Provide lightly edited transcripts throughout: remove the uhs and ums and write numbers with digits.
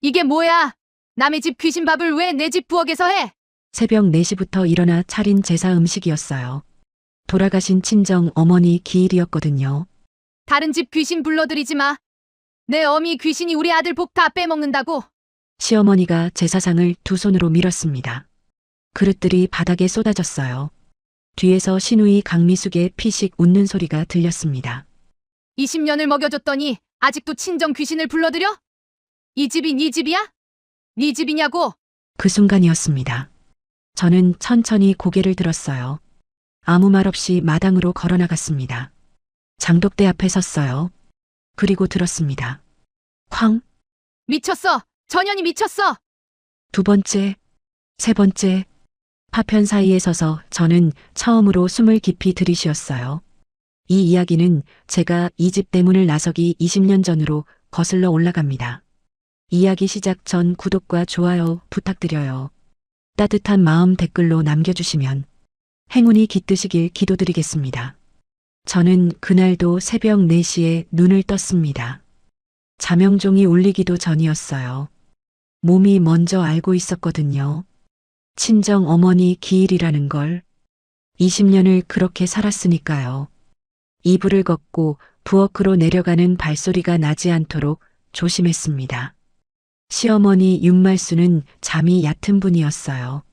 이게 뭐야? 남의 집 귀신밥을 왜 내 집 부엌에서 해? 새벽 4시부터 일어나 차린 제사 음식이었어요. 돌아가신 친정 어머니 기일이었거든요. 다른 집 귀신 불러들이지 마. 내 어미 귀신이 우리 아들 복 다 빼먹는다고. 시어머니가 제사상을 두 손으로 밀었습니다. 그릇들이 바닥에 쏟아졌어요. 뒤에서 시누이 강미숙의 피식 웃는 소리가 들렸습니다. 20년을 먹여줬더니 아직도 친정 귀신을 불러들여? 이 집이 네 집이야? 네 집이냐고? 그 순간이었습니다. 저는 천천히 고개를 들었어요. 아무 말 없이 마당으로 걸어나갔습니다. 장독대 앞에 섰어요. 그리고 들었습니다. 쾅! 미쳤어. 전현이 미쳤어. 두 번째, 세 번째, 파편 사이에 서서 저는 처음으로 숨을 깊이 들이쉬었어요. 이 이야기는 제가 이 집 대문을 나서기 20년 전으로 거슬러 올라갑니다. 이야기 시작 전 구독과 좋아요 부탁드려요. 따뜻한 마음 댓글로 남겨주시면 행운이 깃드시길 기도드리겠습니다. 저는 그날도 새벽 4시에 눈을 떴습니다. 자명종이 울리기도 전이었어요. 몸이 먼저 알고 있었거든요. 친정 어머니 기일이라는 걸. 20년을 그렇게 살았으니까요. 이불을 걷고 부엌으로 내려가는 발소리가 나지 않도록 조심했습니다. 시어머니 윤말수는 잠이 얕은 분이었어요.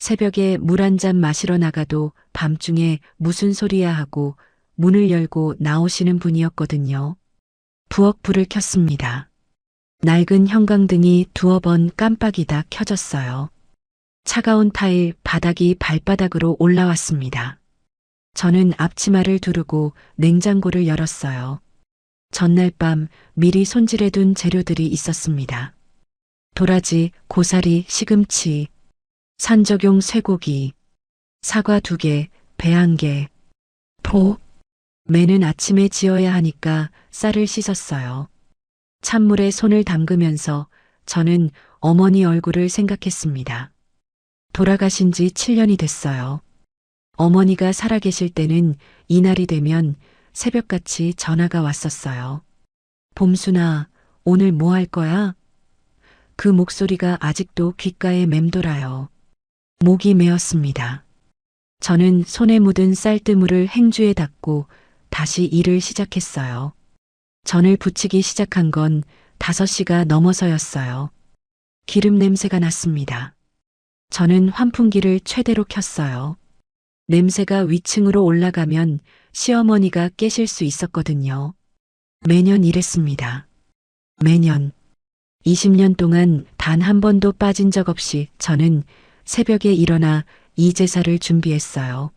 새벽에 물 한 잔 마시러 나가도 밤중에 무슨 소리야 하고 문을 열고 나오시는 분이었거든요. 부엌 불을 켰습니다. 낡은 형광등이 두어 번 깜빡이다 켜졌어요. 차가운 타일 바닥이 발바닥으로 올라왔습니다. 저는 앞치마를 두르고 냉장고를 열었어요. 전날 밤 미리 손질해둔 재료들이 있었습니다. 도라지, 고사리, 시금치, 산적용 쇠고기, 사과 2개, 배 1개, 포. 매는 아침에 지어야 하니까 쌀을 씻었어요. 찬물에 손을 담그면서 저는 어머니 얼굴을 생각했습니다. 돌아가신 지 7년이 됐어요. 어머니가 살아계실 때는 이날이 되면 새벽같이 전화가 왔었어요. 봄순아, 오늘 뭐 할 거야? 그 목소리가 아직도 귓가에 맴돌아요. 목이 메었습니다. 저는 손에 묻은 쌀뜨물을 행주에 닦고 다시 일을 시작했어요. 전을 부치기 시작한 건 5시가 넘어서였어요. 기름 냄새가 났습니다. 저는 환풍기를 최대로 켰어요. 냄새가 위층으로 올라가면 시어머니가 깨실 수 있었거든요. 매년 이랬습니다. 매년. 20년 동안 단 한 번도 빠진 적 없이 저는 새벽에 일어나 이 제사를 준비했어요.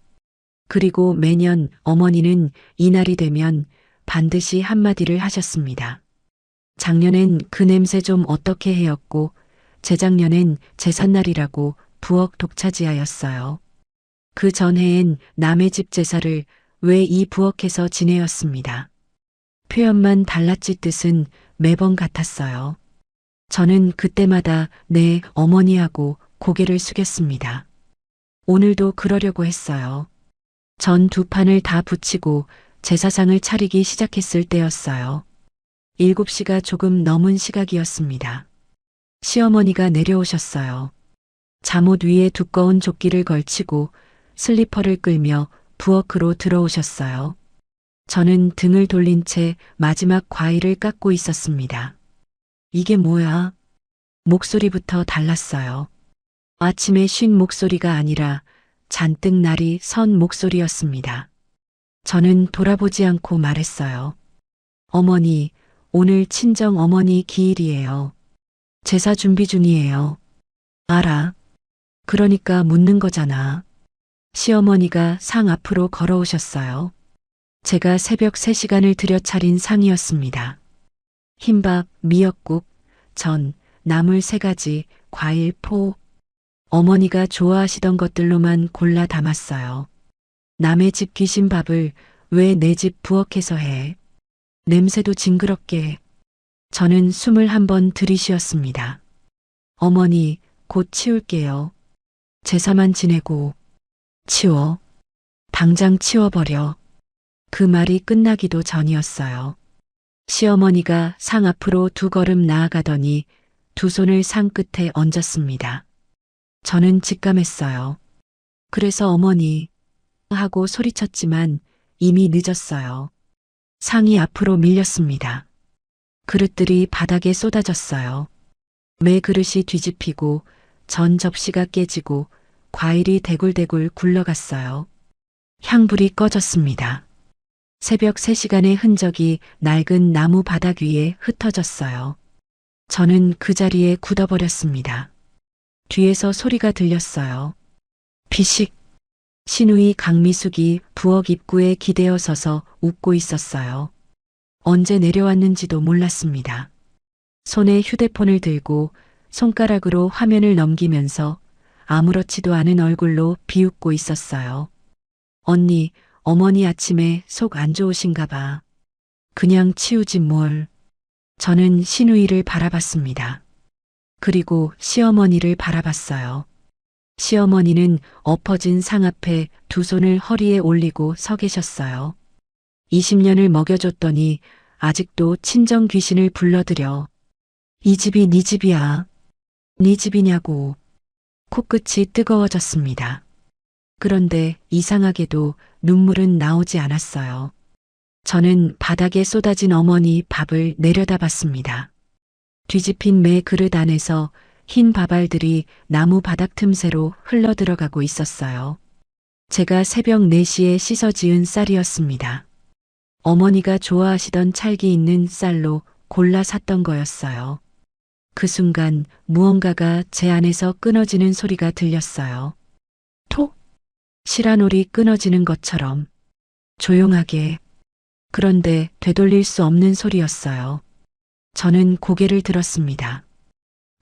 그리고 매년 어머니는 이날이 되면 반드시 한마디를 하셨습니다. 작년엔 그 냄새 좀 어떻게 해였고 재작년엔 제삿날이라고 부엌 독차지하였어요. 그 전해엔 남의 집 제사를 왜 이 부엌에서 지내었습니다. 표현만 달랐지 뜻은 매번 같았어요. 저는 그때마다 네, 어머니하고 고개를 숙였습니다. 오늘도 그러려고 했어요. 전 2판을 다 붙이고 제사상을 차리기 시작했을 때였어요. 7시가 조금 넘은 시각이었습니다. 시어머니가 내려오셨어요. 잠옷 위에 두꺼운 조끼를 걸치고 슬리퍼를 끌며 부엌으로 들어오셨어요. 저는 등을 돌린 채 마지막 과일을 깎고 있었습니다. 이게 뭐야? 목소리부터 달랐어요. 아침에 쉰 목소리가 아니라 잔뜩 날이 선 목소리였습니다. 저는 돌아보지 않고 말했어요. 어머니, 오늘 친정 어머니 기일이에요. 제사 준비 중이에요. 알아. 그러니까 묻는 거잖아. 시어머니가 상 앞으로 걸어오셨어요. 제가 새벽 3시간을 들여 차린 상이었습니다. 흰밥, 미역국, 전, 나물 3가지, 과일, 포. 어머니가 좋아하시던 것들로만 골라 담았어요. 남의 집 귀신 밥을 왜 내 집 부엌에서 해? 냄새도 징그럽게. 저는 숨을 한번 들이쉬었습니다. 어머니, 곧 치울게요. 제사만 지내고. 치워. 당장 치워버려. 그 말이 끝나기도 전이었어요. 시어머니가 상 앞으로 2걸음 나아가더니 두 손을 상 끝에 얹었습니다. 저는 직감했어요. 그래서 어머니 하고 소리쳤지만 이미 늦었어요. 상이 앞으로 밀렸습니다. 그릇들이 바닥에 쏟아졌어요. 매 그릇이 뒤집히고 전 접시가 깨지고 과일이 대굴대굴 굴러갔어요. 향불이 꺼졌습니다. 새벽 3시간의 흔적이 낡은 나무 바닥 위에 흩어졌어요. 저는 그 자리에 굳어버렸습니다. 뒤에서 소리가 들렸어요. 피식. 시누이 강미숙이 부엌 입구에 기대어 서서 웃고 있었어요. 언제 내려왔는지도 몰랐습니다. 손에 휴대폰을 들고 손가락으로 화면을 넘기면서 아무렇지도 않은 얼굴로 비웃고 있었어요. 언니, 어머니 아침에 속 안 좋으신가 봐. 그냥 치우지 뭘. 저는 시누이를 바라봤습니다. 그리고 시어머니를 바라봤어요. 시어머니는 엎어진 상 앞에 두 손을 허리에 올리고 서 계셨어요. 20년을 먹여줬더니 아직도 친정 귀신을 불러들여. 이 집이 네 집이야. 네 집이냐고. 코끝이 뜨거워졌습니다. 그런데 이상하게도 눈물은 나오지 않았어요. 저는 바닥에 쏟아진 어머니 밥을 내려다봤습니다. 뒤집힌 매 그릇 안에서 흰 밥알들이 나무 바닥 틈새로 흘러들어가고 있었어요. 제가 새벽 4시에 씻어 지은 쌀이었습니다. 어머니가 좋아하시던 찰기 있는 쌀로 골라 샀던 거였어요. 그 순간 무언가가 제 안에서 끊어지는 소리가 들렸어요. 톡! 시라놀이 끊어지는 것처럼 조용하게. 그런데 되돌릴 수 없는 소리였어요. 저는 고개를 들었습니다.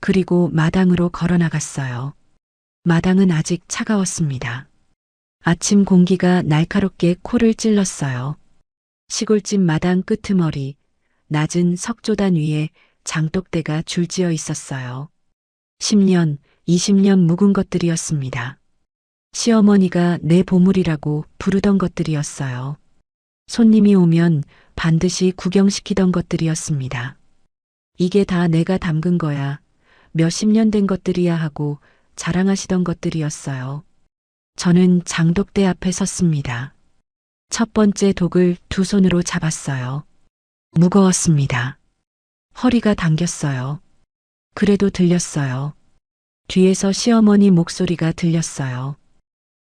그리고 마당으로 걸어 나갔어요. 마당은 아직 차가웠습니다. 아침 공기가 날카롭게 코를 찔렀어요. 시골집 마당 끄트머리, 낮은 석조단 위에 장독대가 줄지어 있었어요. 10년, 20년 묵은 것들이었습니다. 시어머니가 내 보물이라고 부르던 것들이었어요. 손님이 오면 반드시 구경시키던 것들이었습니다. 이게 다 내가 담근 거야. 몇십 년 된 것들이야 하고 자랑하시던 것들이었어요. 저는 장독대 앞에 섰습니다. 첫 번째 독을 두 손으로 잡았어요. 무거웠습니다. 허리가 당겼어요. 그래도 들렸어요. 뒤에서 시어머니 목소리가 들렸어요.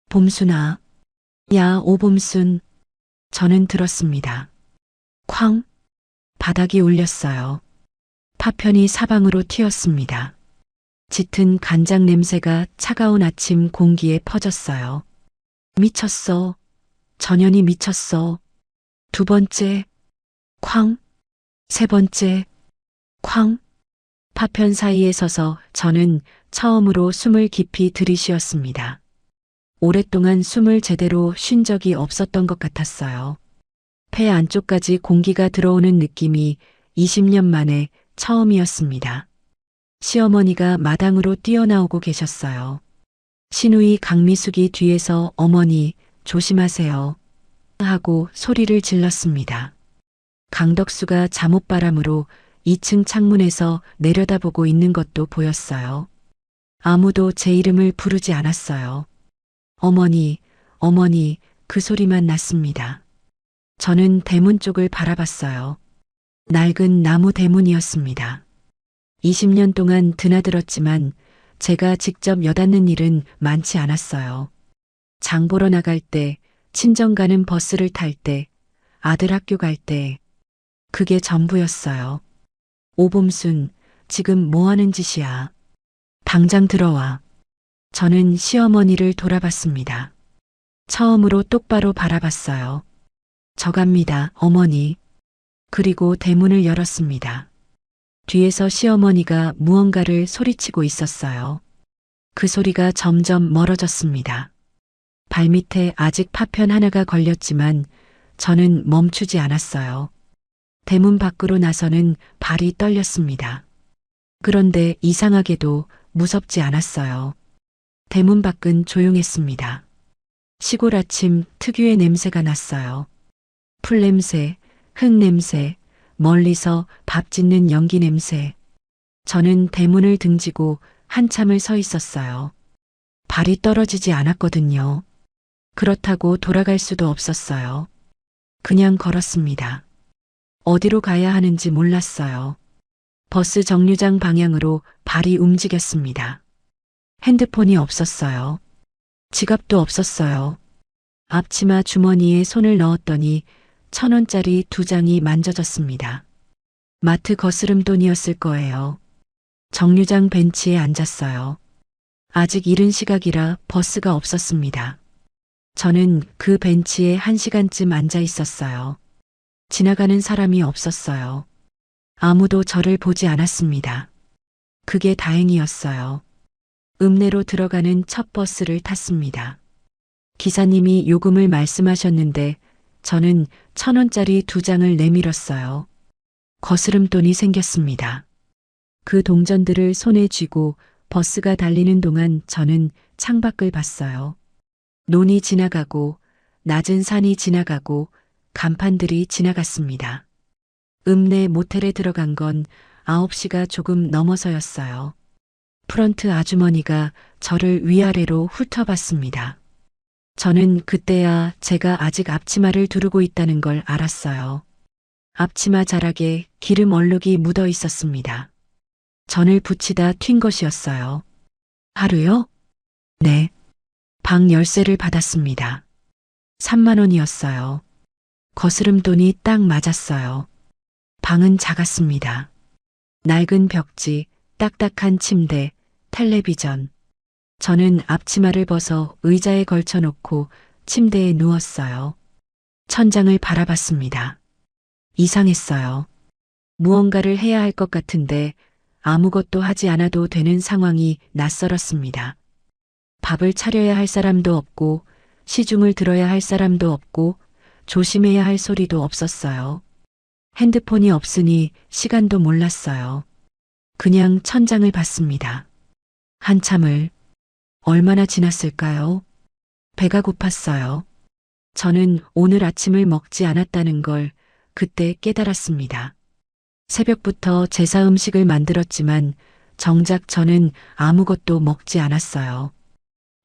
봄순아. 야, 오봄순. 저는 들었습니다. 쾅. 바닥이 울렸어요. 파편이 사방으로 튀었습니다. 짙은 간장 냄새가 차가운 아침 공기에 퍼졌어요. 미쳤어. 전현이 미쳤어. 두 번째. 쾅. 세 번째. 쾅. 파편 사이에 서서 저는 처음으로 숨을 깊이 들이쉬었습니다. 오랫동안 숨을 제대로 쉰 적이 없었던 것 같았어요. 폐 안쪽까지 공기가 들어오는 느낌이 20년 만에 처음이었습니다. 시어머니가 마당으로 뛰어나오고 계셨어요. 시누이 강미숙이 뒤에서 어머니 조심하세요 하고 소리를 질렀습니다. 강덕수가 잠옷바람으로 2층 창문에서 내려다보고 있는 것도 보였어요. 아무도 제 이름을 부르지 않았어요. 어머니, 어머니 그 소리만 났습니다. 저는 대문 쪽을 바라봤어요. 낡은 나무 대문이었습니다. 20년 동안 드나들었지만 제가 직접 여닫는 일은 많지 않았어요. 장 보러 나갈 때, 친정 가는 버스를 탈 때, 아들 학교 갈 때, 그게 전부였어요. 오봄순, 지금 뭐 하는 짓이야? 당장 들어와. 저는 시어머니를 돌아봤습니다. 처음으로 똑바로 바라봤어요. 저갑니다, 어머니. 그리고 대문을 열었습니다. 뒤에서 시어머니가 무언가를 소리치고 있었어요. 그 소리가 점점 멀어졌습니다. 발밑에 아직 파편 하나가 걸렸지만 저는 멈추지 않았어요. 대문 밖으로 나서는 발이 떨렸습니다. 그런데 이상하게도 무섭지 않았어요. 대문 밖은 조용했습니다. 시골 아침 특유의 냄새가 났어요. 풀냄새, 흙냄새, 멀리서 밥 짓는 연기 냄새. 저는 대문을 등지고 한참을 서 있었어요. 발이 떨어지지 않았거든요. 그렇다고 돌아갈 수도 없었어요. 그냥 걸었습니다. 어디로 가야 하는지 몰랐어요. 버스 정류장 방향으로 발이 움직였습니다. 핸드폰이 없었어요. 지갑도 없었어요. 앞치마 주머니에 손을 넣었더니 1,000원짜리 2장이 만져졌습니다. 마트 거스름돈이었을 거예요. 정류장 벤치에 앉았어요. 아직 이른 시각이라 버스가 없었습니다. 저는 그 벤치에 1시간쯤 앉아 있었어요. 지나가는 사람이 없었어요. 아무도 저를 보지 않았습니다. 그게 다행이었어요. 읍내로 들어가는 첫 버스를 탔습니다. 기사님이 요금을 말씀하셨는데 저는 1,000원짜리 2장을 내밀었어요. 거스름돈이 생겼습니다. 그 동전들을 손에 쥐고 버스가 달리는 동안 저는 창밖을 봤어요. 논이 지나가고 낮은 산이 지나가고 간판들이 지나갔습니다. 읍내 모텔에 들어간 건 9시가 조금 넘어서였어요. 프런트 아주머니가 저를 위아래로 훑어봤습니다. 저는 그때야 제가 아직 앞치마를 두르고 있다는 걸 알았어요. 앞치마 자락에 기름 얼룩이 묻어 있었습니다. 전을 붙이다 튄 것이었어요. 하루요? 네. 방 열쇠를 받았습니다. 3만 원이었어요. 거스름돈이 딱 맞았어요. 방은 작았습니다. 낡은 벽지, 딱딱한 침대, 텔레비전. 저는 앞치마를 벗어 의자에 걸쳐놓고 침대에 누웠어요. 천장을 바라봤습니다. 이상했어요. 무언가를 해야 할 것 같은데 아무것도 하지 않아도 되는 상황이 낯설었습니다. 밥을 차려야 할 사람도 없고 시중을 들어야 할 사람도 없고 조심해야 할 소리도 없었어요. 핸드폰이 없으니 시간도 몰랐어요. 그냥 천장을 봤습니다. 한참을 얼마나 지났을까요? 배가 고팠어요. 저는 오늘 아침을 먹지 않았다는 걸 그때 깨달았습니다. 새벽부터 제사 음식을 만들었지만 정작 저는 아무것도 먹지 않았어요.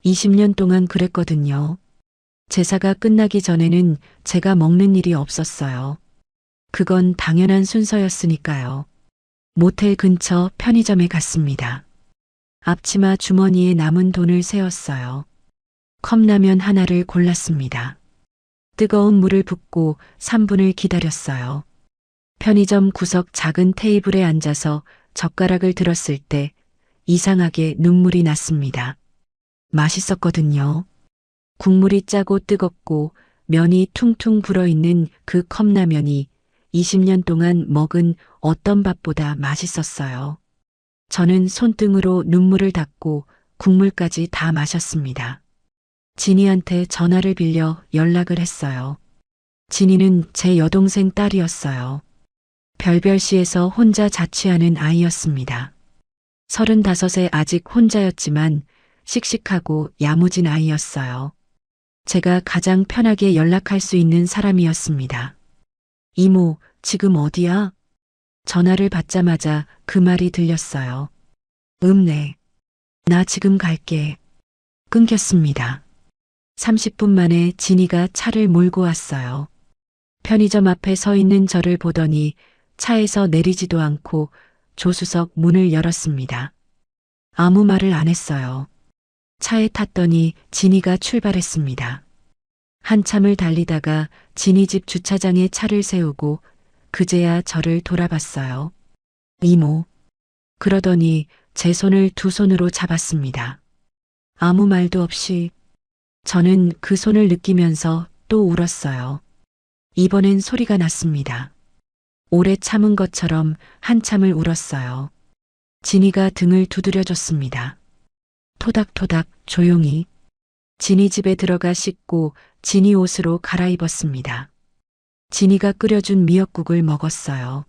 20년 동안 그랬거든요. 제사가 끝나기 전에는 제가 먹는 일이 없었어요. 그건 당연한 순서였으니까요. 모텔 근처 편의점에 갔습니다. 앞치마 주머니에 남은 돈을 세었어요. 컵라면 하나를 골랐습니다. 뜨거운 물을 붓고 3분을 기다렸어요. 편의점 구석 작은 테이블에 앉아서 젓가락을 들었을 때 이상하게 눈물이 났습니다. 맛있었거든요. 국물이 짜고 뜨겁고 면이 퉁퉁 불어있는 그 컵라면이 20년 동안 먹은 어떤 밥보다 맛있었어요. 저는 손등으로 눈물을 닦고 국물까지 다 마셨습니다. 진이한테 전화를 빌려 연락을 했어요. 진이는 제 여동생 딸이었어요. 별별시에서 혼자 자취하는 아이였습니다. 35에 아직 혼자였지만 씩씩하고 야무진 아이였어요. 제가 가장 편하게 연락할 수 있는 사람이었습니다. 이모, 지금 어디야? 전화를 받자마자 그 말이 들렸어요. 네. 나 지금 갈게. 끊겼습니다. 30분 만에 진이가 차를 몰고 왔어요. 편의점 앞에 서 있는 저를 보더니 차에서 내리지도 않고 조수석 문을 열었습니다. 아무 말을 안 했어요. 차에 탔더니 진이가 출발했습니다. 한참을 달리다가 진이 집 주차장에 차를 세우고 그제야 저를 돌아봤어요. 이모. 그러더니 제 손을 두 손으로 잡았습니다. 아무 말도 없이 저는 그 손을 느끼면서 또 울었어요. 이번엔 소리가 났습니다. 오래 참은 것처럼 한참을 울었어요. 진이가 등을 두드려줬습니다. 토닥토닥 조용히. 진이 집에 들어가 씻고 진이 옷으로 갈아입었습니다. 진이가 끓여준 미역국을 먹었어요.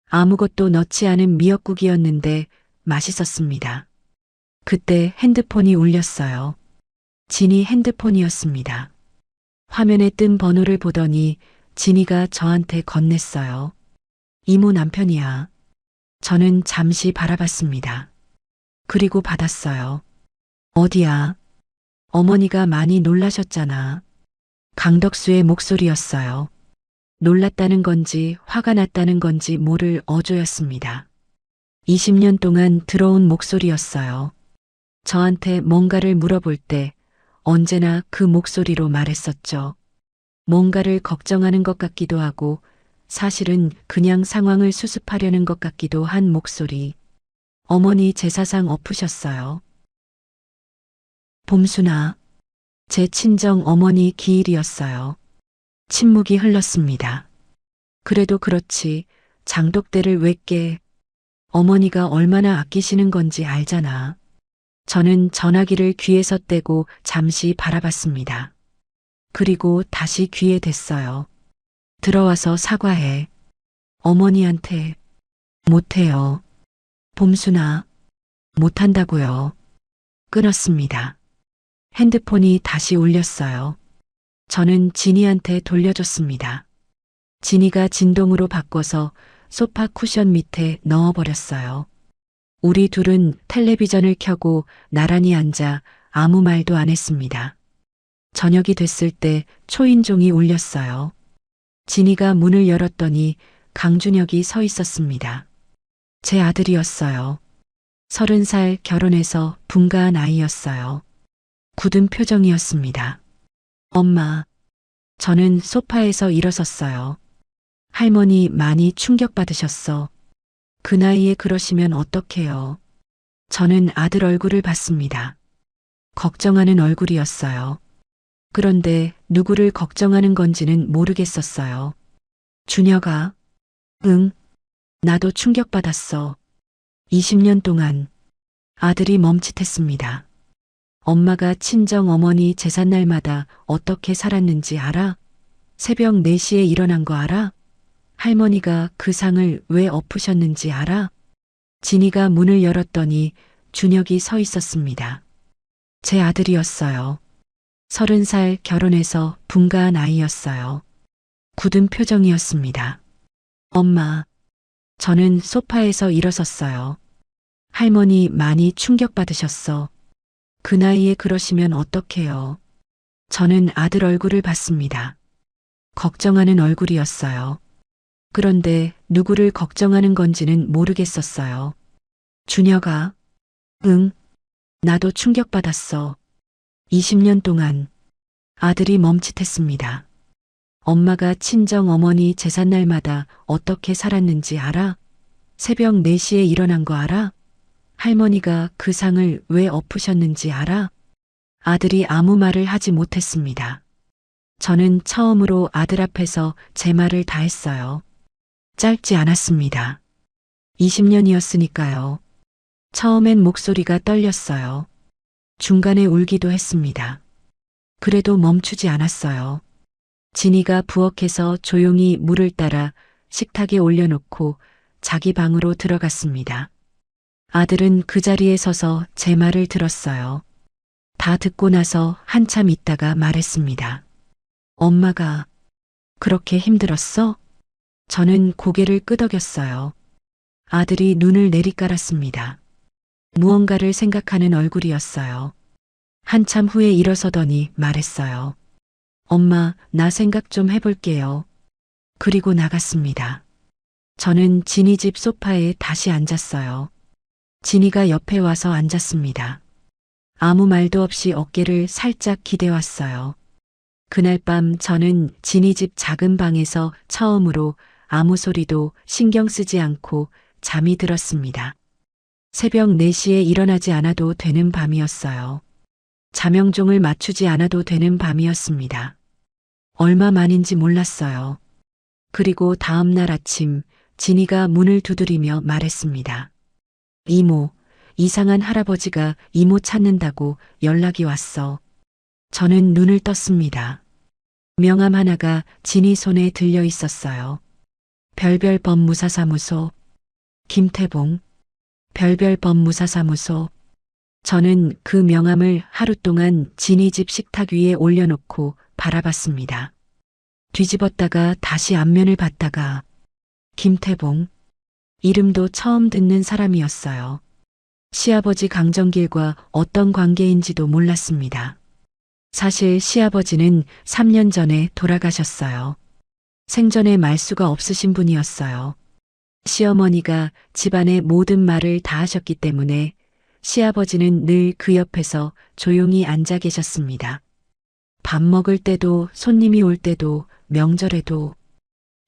아무것도 넣지 않은 미역국이었는데 맛있었습니다. 그때 핸드폰이 울렸어요. 진이 핸드폰이었습니다. 화면에 뜬 번호를 보더니 진이가 저한테 건넸어요. 이모 남편이야. 저는 잠시 바라봤습니다. 그리고 받았어요. 어디야? 어머니가 많이 놀라셨잖아. 강덕수의 목소리였어요. 놀랐다는 건지 화가 났다는 건지 모를 어조였습니다. 20년 동안 들어온 목소리였어요. 저한테 뭔가를 물어볼 때 언제나 그 목소리로 말했었죠. 뭔가를 걱정하는 것 같기도 하고 사실은 그냥 상황을 수습하려는 것 같기도 한 목소리. 어머니 제사상 엎으셨어요. 봄순아, 제 친정 어머니 기일이었어요. 침묵이 흘렀습니다. 그래도 그렇지 장독대를 왜 깨? 어머니가 얼마나 아끼시는 건지 알잖아. 저는 전화기를 귀에서 떼고 잠시 바라봤습니다. 그리고 다시 귀에 댔어요. 들어와서 사과해. 어머니한테. 못해요. 봄순아. 못한다고요. 끊었습니다. 핸드폰이 다시 울렸어요. 저는 진이한테 돌려줬습니다. 진이가 진동으로 바꿔서 소파 쿠션 밑에 넣어버렸어요. 우리 둘은 텔레비전을 켜고 나란히 앉아 아무 말도 안 했습니다. 저녁이 됐을 때 초인종이 울렸어요. 진이가 문을 열었더니 강준혁이 서 있었습니다. 제 아들이었어요. 30살 결혼해서 분가한 아이였어요. 굳은 표정이었습니다. 엄마, 저는 소파에서 일어섰어요. 할머니 많이 충격받으셨어. 그 나이에 그러시면 어떡해요. 저는 아들 얼굴을 봤습니다. 걱정하는 얼굴이었어요. 그런데 누구를 걱정하는 건지는 모르겠었어요. 준혁아, 응, 나도 충격받았어. 20년 동안 아들이 멈칫했습니다. 엄마가 친정 어머니 제삿날마다 어떻게 살았는지 알아? 새벽 4시에 일어난 거 알아? 할머니가 그 상을 왜 엎으셨는지 알아? 진이가 문을 열었더니 준혁이 서 있었습니다. 제 아들이었어요. 30살 결혼해서 분가한 아이였어요. 굳은 표정이었습니다. 엄마, 저는 소파에서 일어섰어요. 할머니 많이 충격받으셨어. 그 나이에 그러시면 어떡해요. 저는 아들 얼굴을 봤습니다. 걱정하는 얼굴이었어요. 그런데 누구를 걱정하는 건지는 모르겠었어요. 준혁아, 응, 나도 충격받았어. 20년 동안 아들이 멈칫했습니다. 엄마가 친정 어머니 제삿날마다 어떻게 살았는지 알아? 새벽 4시에 일어난 거 알아? 할머니가 그 상을 왜 엎으셨는지 알아? 아들이 아무 말을 하지 못했습니다. 저는 처음으로 아들 앞에서 제 말을 다 했어요. 짧지 않았습니다. 20년이었으니까요. 처음엔 목소리가 떨렸어요. 중간에 울기도 했습니다. 그래도 멈추지 않았어요. 진이가 부엌에서 조용히 물을 따라 식탁에 올려놓고 자기 방으로 들어갔습니다. 아들은 그 자리에 서서 제 말을 들었어요. 다 듣고 나서 한참 있다가 말했습니다. 엄마가 그렇게 힘들었어? 저는 고개를 끄덕였어요. 아들이 눈을 내리깔았습니다. 무언가를 생각하는 얼굴이었어요. 한참 후에 일어서더니 말했어요. 엄마, 나 생각 좀 해볼게요. 그리고 나갔습니다. 저는 진이 집 소파에 다시 앉았어요. 진이가 옆에 와서 앉았습니다. 아무 말도 없이 어깨를 살짝 기대왔어요. 그날 밤 저는 진이 집 작은 방에서 처음으로 아무 소리도 신경 쓰지 않고 잠이 들었습니다. 새벽 4시에 일어나지 않아도 되는 밤이었어요. 자명종을 맞추지 않아도 되는 밤이었습니다. 얼마 만인지 몰랐어요. 그리고 다음 날 아침 진이가 문을 두드리며 말했습니다. 이모, 이상한 할아버지가 이모 찾는다고 연락이 왔어. 저는 눈을 떴습니다. 명함 하나가 진이 손에 들려 있었어요. 별별법무사사무소, 김태봉, 별별법무사사무소. 저는 그 명함을 하루 동안 진이 집 식탁 위에 올려놓고 바라봤습니다. 뒤집었다가 다시 앞면을 봤다가 김태봉, 이름도 처음 듣는 사람이었어요. 시아버지 강정길과 어떤 관계인지도 몰랐습니다. 사실 시아버지는 3년 전에 돌아가셨어요. 생전에 말수가 없으신 분이었어요. 시어머니가 집안의 모든 말을 다 하셨기 때문에 시아버지는 늘 그 옆에서 조용히 앉아 계셨습니다. 밥 먹을 때도 손님이 올 때도 명절에도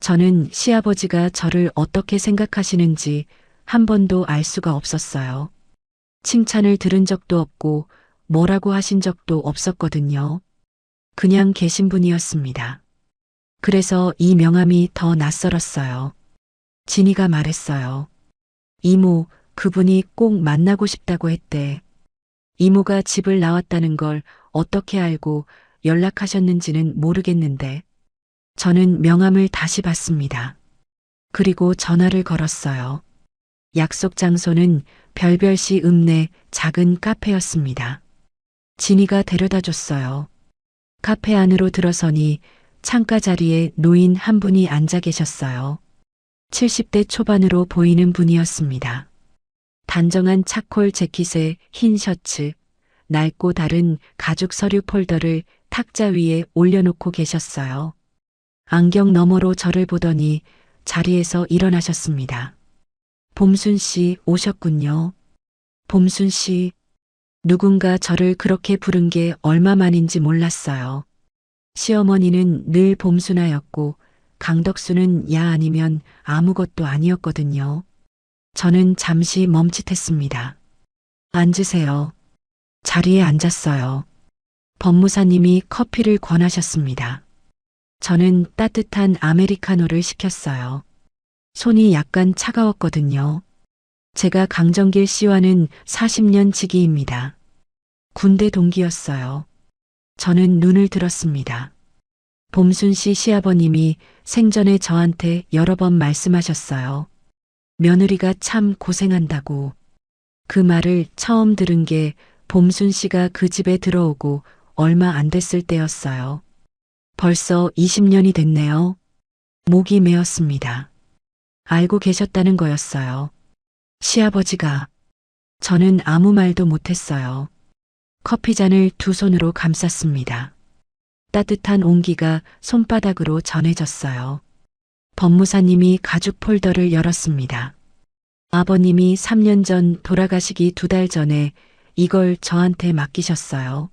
저는 시아버지가 저를 어떻게 생각하시는지 한 번도 알 수가 없었어요. 칭찬을 들은 적도 없고 뭐라고 하신 적도 없었거든요. 그냥 계신 분이었습니다. 그래서 이 명함이 더 낯설었어요. 진이가 말했어요. 이모, 그분이 꼭 만나고 싶다고 했대. 이모가 집을 나왔다는 걸 어떻게 알고 연락하셨는지는 모르겠는데. 저는 명함을 다시 봤습니다. 그리고 전화를 걸었어요. 약속 장소는 별별시 읍내 작은 카페였습니다. 진이가 데려다 줬어요. 카페 안으로 들어서니 창가 자리에 노인 한 분이 앉아 계셨어요. 70대 초반으로 보이는 분이었습니다. 단정한 차콜 재킷에 흰 셔츠, 낡고 다른 가죽 서류 폴더를 탁자 위에 올려놓고 계셨어요. 안경 너머로 저를 보더니 자리에서 일어나셨습니다. 봄순 씨 오셨군요. 봄순 씨, 누군가 저를 그렇게 부른 게 얼마만인지 몰랐어요. 시어머니는 늘 봄순아였고 강덕수는 야 아니면 아무것도 아니었거든요. 저는 잠시 멈칫했습니다. 앉으세요. 자리에 앉았어요. 법무사님이 커피를 권하셨습니다. 저는 따뜻한 아메리카노를 시켰어요. 손이 약간 차가웠거든요. 제가 강정길 씨와는 40년 지기입니다. 군대 동기였어요. 저는 눈을 들었습니다. 봄순 씨 시아버님이 생전에 저한테 여러 번 말씀하셨어요. 며느리가 참 고생한다고. 그 말을 처음 들은 게 봄순 씨가 그 집에 들어오고 얼마 안 됐을 때였어요. 벌써 20년이 됐네요. 목이 메었습니다. 알고 계셨다는 거였어요. 시아버지가. 저는 아무 말도 못했어요. 커피잔을 두 손으로 감쌌습니다. 따뜻한 온기가 손바닥으로 전해졌어요. 법무사님이 가죽 폴더를 열었습니다. 아버님이 3년 전 돌아가시기 2달 전에 이걸 저한테 맡기셨어요.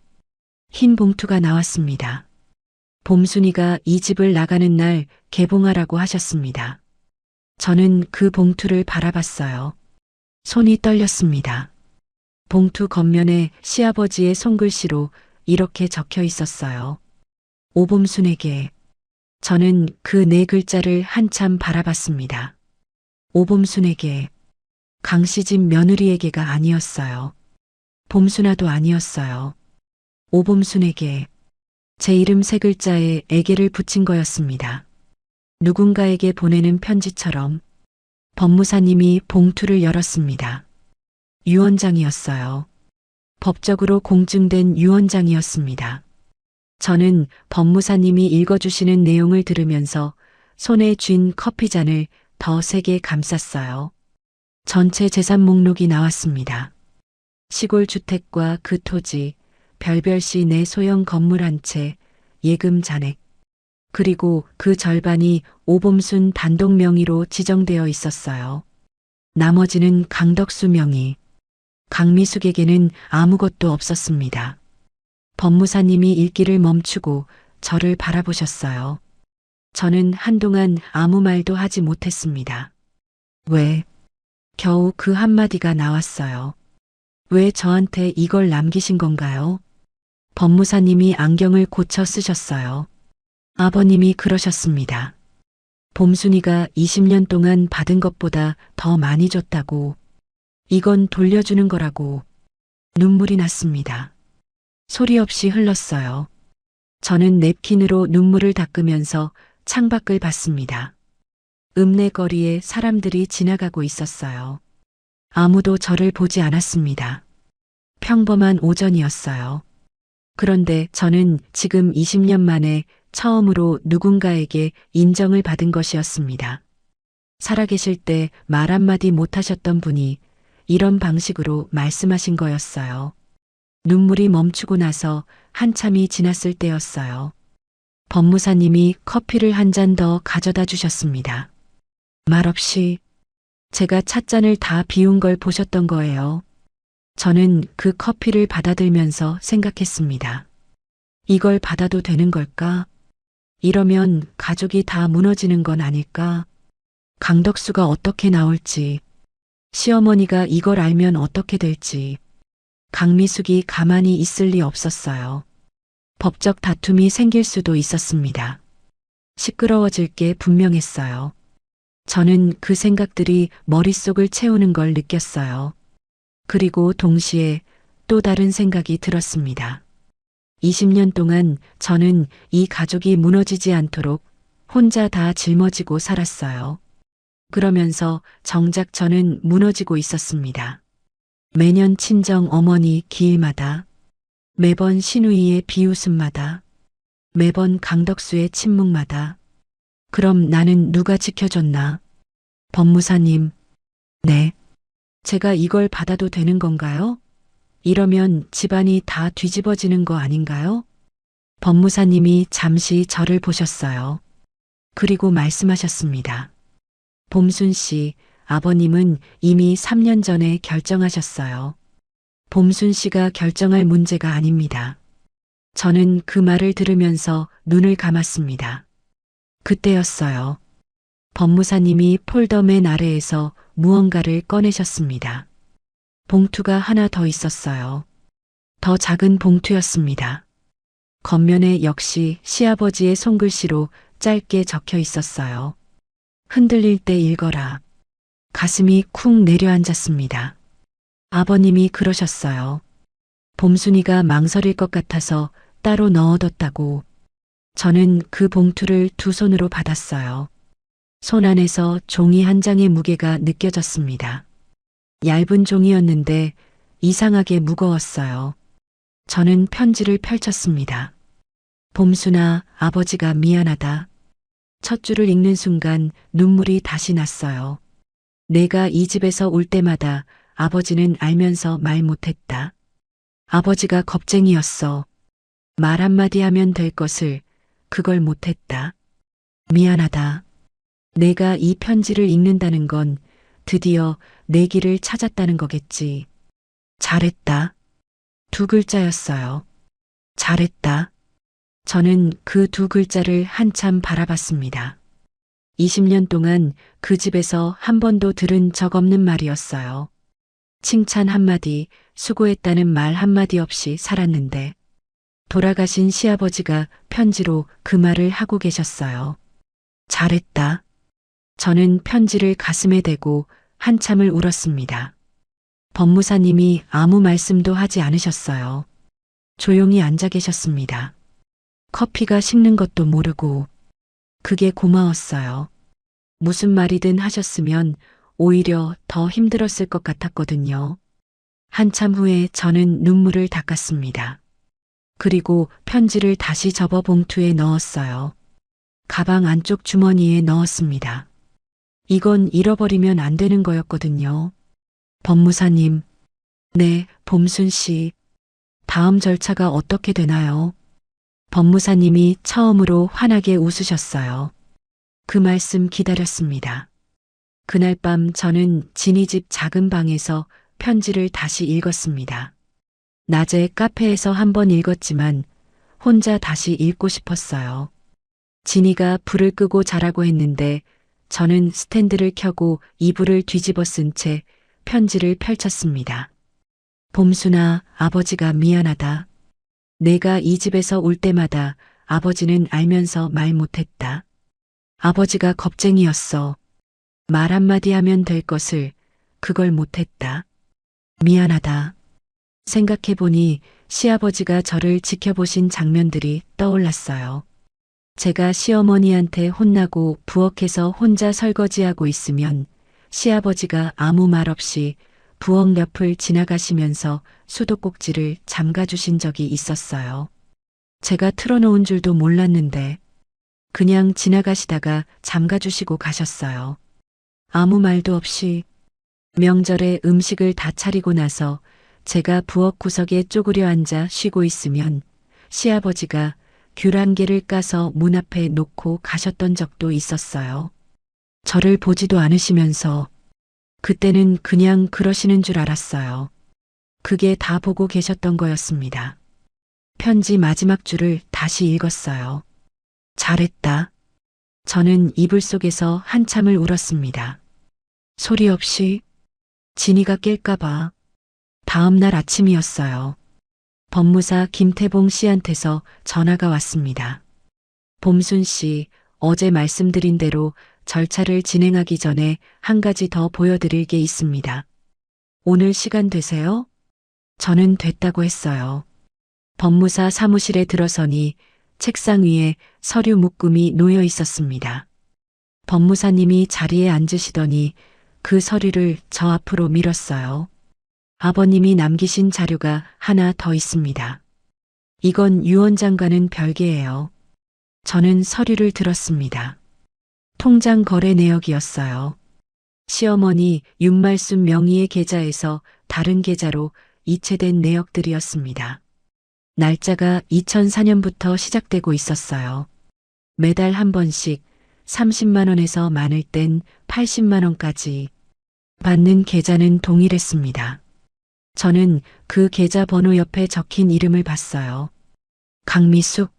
흰 봉투가 나왔습니다. 봄순이가 이 집을 나가는 날 개봉하라고 하셨습니다. 저는 그 봉투를 바라봤어요. 손이 떨렸습니다. 봉투 겉면에 시아버지의 손글씨로 이렇게 적혀 있었어요. 오봄순에게. 저는 그 네 글자를 한참 바라봤습니다. 오봄순에게. 강씨집 며느리에게가 아니었어요. 봄순아도 아니었어요. 오봄순에게. 제 이름 세 글자에 에게를 붙인 거였습니다. 누군가에게 보내는 편지처럼. 법무사님이 봉투를 열었습니다. 유언장이었어요. 법적으로 공증된 유언장이었습니다. 저는 법무사님이 읽어주시는 내용을 들으면서 손에 쥔 커피잔을 더 세게 감쌌어요. 전체 재산 목록이 나왔습니다. 시골 주택과 그 토지, 별별시 내 소형 건물 한 채, 예금 잔액, 그리고 그 절반이 오봄순 단독 명의로 지정되어 있었어요. 나머지는 강덕수 명의. 강미숙에게는 아무것도 없었습니다. 법무사님이 읽기를 멈추고 저를 바라보셨어요. 저는 한동안 아무 말도 하지 못했습니다. 왜? 겨우 그 한마디가 나왔어요. 왜 저한테 이걸 남기신 건가요? 법무사님이 안경을 고쳐 쓰셨어요. 아버님이 그러셨습니다. 봄순이가 20년 동안 받은 것보다 더 많이 줬다고. 이건 돌려주는 거라고. 눈물이 났습니다. 소리 없이 흘렀어요. 저는 냅킨으로 눈물을 닦으면서 창밖을 봤습니다. 읍내 거리에 사람들이 지나가고 있었어요. 아무도 저를 보지 않았습니다. 평범한 오전이었어요. 그런데 저는 지금 20년 만에 처음으로 누군가에게 인정을 받은 것이었습니다. 살아계실 때 말 한마디 못하셨던 분이 이런 방식으로 말씀하신 거였어요. 눈물이 멈추고 나서 한참이 지났을 때였어요. 법무사님이 커피를 한 잔 더 가져다 주셨습니다. 말없이 제가 찻잔을 다 비운 걸 보셨던 거예요. 저는 그 커피를 받아들면서 생각했습니다. 이걸 받아도 되는 걸까? 이러면 가족이 다 무너지는 건 아닐까? 강덕수가 어떻게 나올지, 시어머니가 이걸 알면 어떻게 될지, 강미숙이 가만히 있을 리 없었어요. 법적 다툼이 생길 수도 있었습니다. 시끄러워질 게 분명했어요. 저는 그 생각들이 머릿속을 채우는 걸 느꼈어요. 그리고 동시에 또 다른 생각이 들었습니다. 20년 동안 저는 이 가족이 무너지지 않도록 혼자 다 짊어지고 살았어요. 그러면서 정작 저는 무너지고 있었습니다. 매년 친정 어머니 기일마다, 매번 신우이의 비웃음마다, 매번 강덕수의 침묵마다, 그럼 나는 누가 지켜줬나? 법무사님, 네. 제가 이걸 받아도 되는 건가요? 이러면 집안이 다 뒤집어지는 거 아닌가요? 법무사님이 잠시 저를 보셨어요. 그리고 말씀하셨습니다. 봄순 씨, 아버님은 이미 3년 전에 결정하셨어요. 봄순 씨가 결정할 문제가 아닙니다. 저는 그 말을 들으면서 눈을 감았습니다. 그때였어요. 법무사님이 폴더 맨 아래에서 무언가를 꺼내셨습니다. 봉투가 하나 더 있었어요. 더 작은 봉투였습니다. 겉면에 역시 시아버지의 손글씨로 짧게 적혀 있었어요. 흔들릴 때 읽어라. 가슴이 쿵 내려앉았습니다. 아버님이 그러셨어요. 봄순이가 망설일 것 같아서 따로 넣어뒀다고. 저는 그 봉투를 두 손으로 받았어요. 손 안에서 종이 한 장의 무게가 느껴졌습니다. 얇은 종이였는데 이상하게 무거웠어요. 저는 편지를 펼쳤습니다. 봄순아, 아버지가 미안하다. 첫 줄을 읽는 순간 눈물이 다시 났어요. 내가 이 집에서 올 때마다 아버지는 알면서 말 못했다. 아버지가 겁쟁이였어. 말 한마디 하면 될 것을 그걸 못했다. 미안하다. 내가 이 편지를 읽는다는 건 드디어 내 길을 찾았다는 거겠지. 잘했다. 두 글자였어요. 잘했다. 저는 그 두 글자를 한참 바라봤습니다. 20년 동안 그 집에서 한 번도 들은 적 없는 말이었어요. 칭찬 한마디, 수고했다는 말 한마디 없이 살았는데 돌아가신 시아버지가 편지로 그 말을 하고 계셨어요. 잘했다. 저는 편지를 가슴에 대고 한참을 울었습니다. 법무사님이 아무 말씀도 하지 않으셨어요. 조용히 앉아 계셨습니다. 커피가 식는 것도 모르고 그게 고마웠어요. 무슨 말이든 하셨으면 오히려 더 힘들었을 것 같았거든요. 한참 후에 저는 눈물을 닦았습니다. 그리고 편지를 다시 접어 봉투에 넣었어요. 가방 안쪽 주머니에 넣었습니다. 이건 잃어버리면 안 되는 거였거든요. 법무사님, 네, 봄순 씨. 다음 절차가 어떻게 되나요? 법무사님이 처음으로 환하게 웃으셨어요. 그 말씀 기다렸습니다. 그날 밤 저는 진이 집 작은 방에서 편지를 다시 읽었습니다. 낮에 카페에서 한 번 읽었지만 혼자 다시 읽고 싶었어요. 진이가 불을 끄고 자라고 했는데 저는 스탠드를 켜고 이불을 뒤집어 쓴 채 편지를 펼쳤습니다. 봄순아, 아버지가 미안하다. 내가 이 집에서 올 때마다 아버지는 알면서 말 못했다. 아버지가 겁쟁이였어. 말 한마디 하면 될 것을 그걸 못했다. 미안하다. 생각해보니 시아버지가 저를 지켜보신 장면들이 떠올랐어요. 제가 시어머니한테 혼나고 부엌에서 혼자 설거지하고 있으면 시아버지가 아무 말 없이 부엌 옆을 지나가시면서 수도꼭지를 잠가주신 적이 있었어요. 제가 틀어놓은 줄도 몰랐는데 그냥 지나가시다가 잠가주시고 가셨어요. 아무 말도 없이 명절에 음식을 다 차리고 나서 제가 부엌 구석에 쪼그려 앉아 쉬고 있으면 시아버지가 귤 한 개를 까서 문 앞에 놓고 가셨던 적도 있었어요. 저를 보지도 않으시면서 그때는 그냥 그러시는 줄 알았어요. 그게 다 보고 계셨던 거였습니다. 편지 마지막 줄을 다시 읽었어요. 잘했다. 저는 이불 속에서 한참을 울었습니다. 소리 없이 진이가 깰까봐. 다음 날 아침이었어요. 법무사 김태봉 씨한테서 전화가 왔습니다. 봄순 씨, 어제 말씀드린 대로 절차를 진행하기 전에 한 가지 더 보여드릴 게 있습니다. 오늘 시간 되세요? 저는 됐다고 했어요. 법무사 사무실에 들어서니 책상 위에 서류 묶음이 놓여 있었습니다. 법무사님이 자리에 앉으시더니 그 서류를 저 앞으로 밀었어요. 아버님이 남기신 자료가 하나 더 있습니다. 이건 유원장과는 별개예요. 저는 서류를 들었습니다. 통장 거래 내역이었어요. 시어머니 윤말순 명의의 계좌에서 다른 계좌로 이체된 내역들이었습니다. 날짜가 2004년부터 시작되고 있었어요. 매달 한 번씩 30만 원에서 많을 땐 80만 원까지 받는 계좌는 동일했습니다. 저는 그 계좌 번호 옆에 적힌 이름을 봤어요. 강미숙.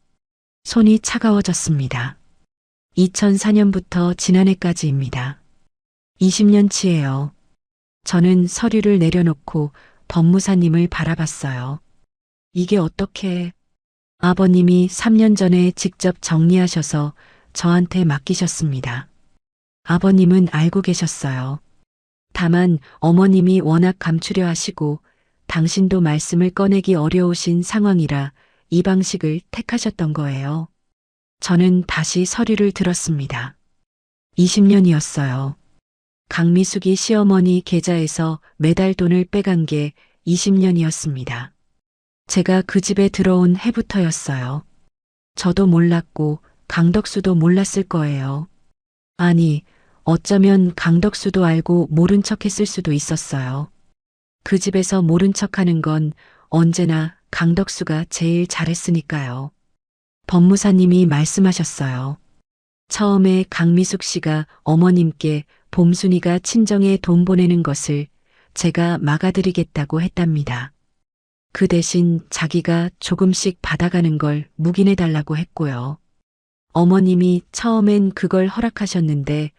손이 차가워졌습니다. 2004년부터 지난해까지입니다. 20년치예요. 저는 서류를 내려놓고 법무사님을 바라봤어요. 이게 어떻게... 아버님이 3년 전에 직접 정리하셔서 저한테 맡기셨습니다. 아버님은 알고 계셨어요. 다만 어머님이 워낙 감추려 하시고 당신도 말씀을 꺼내기 어려우신 상황이라 이 방식을 택하셨던 거예요. 저는 다시 서류를 들었습니다. 20년이었어요. 강미숙이 시어머니 계좌에서 매달 돈을 빼간 게 20년이었습니다. 제가 그 집에 들어온 해부터였어요. 저도 몰랐고 강덕수도 몰랐을 거예요. 아니, 어쩌면 강덕수도 알고 모른 척 했을 수도 있었어요. 그 집에서 모른 척 하는 건 언제나 강덕수가 제일 잘했으니까요. 법무사님이 말씀하셨어요. 처음에 강미숙 씨가 어머님께 봄순이가 친정에 돈 보내는 것을 제가 막아드리겠다고 했답니다. 그 대신 자기가 조금씩 받아가는 걸 묵인해달라고 했고요. 어머님이 처음엔 그걸 허락하셨는데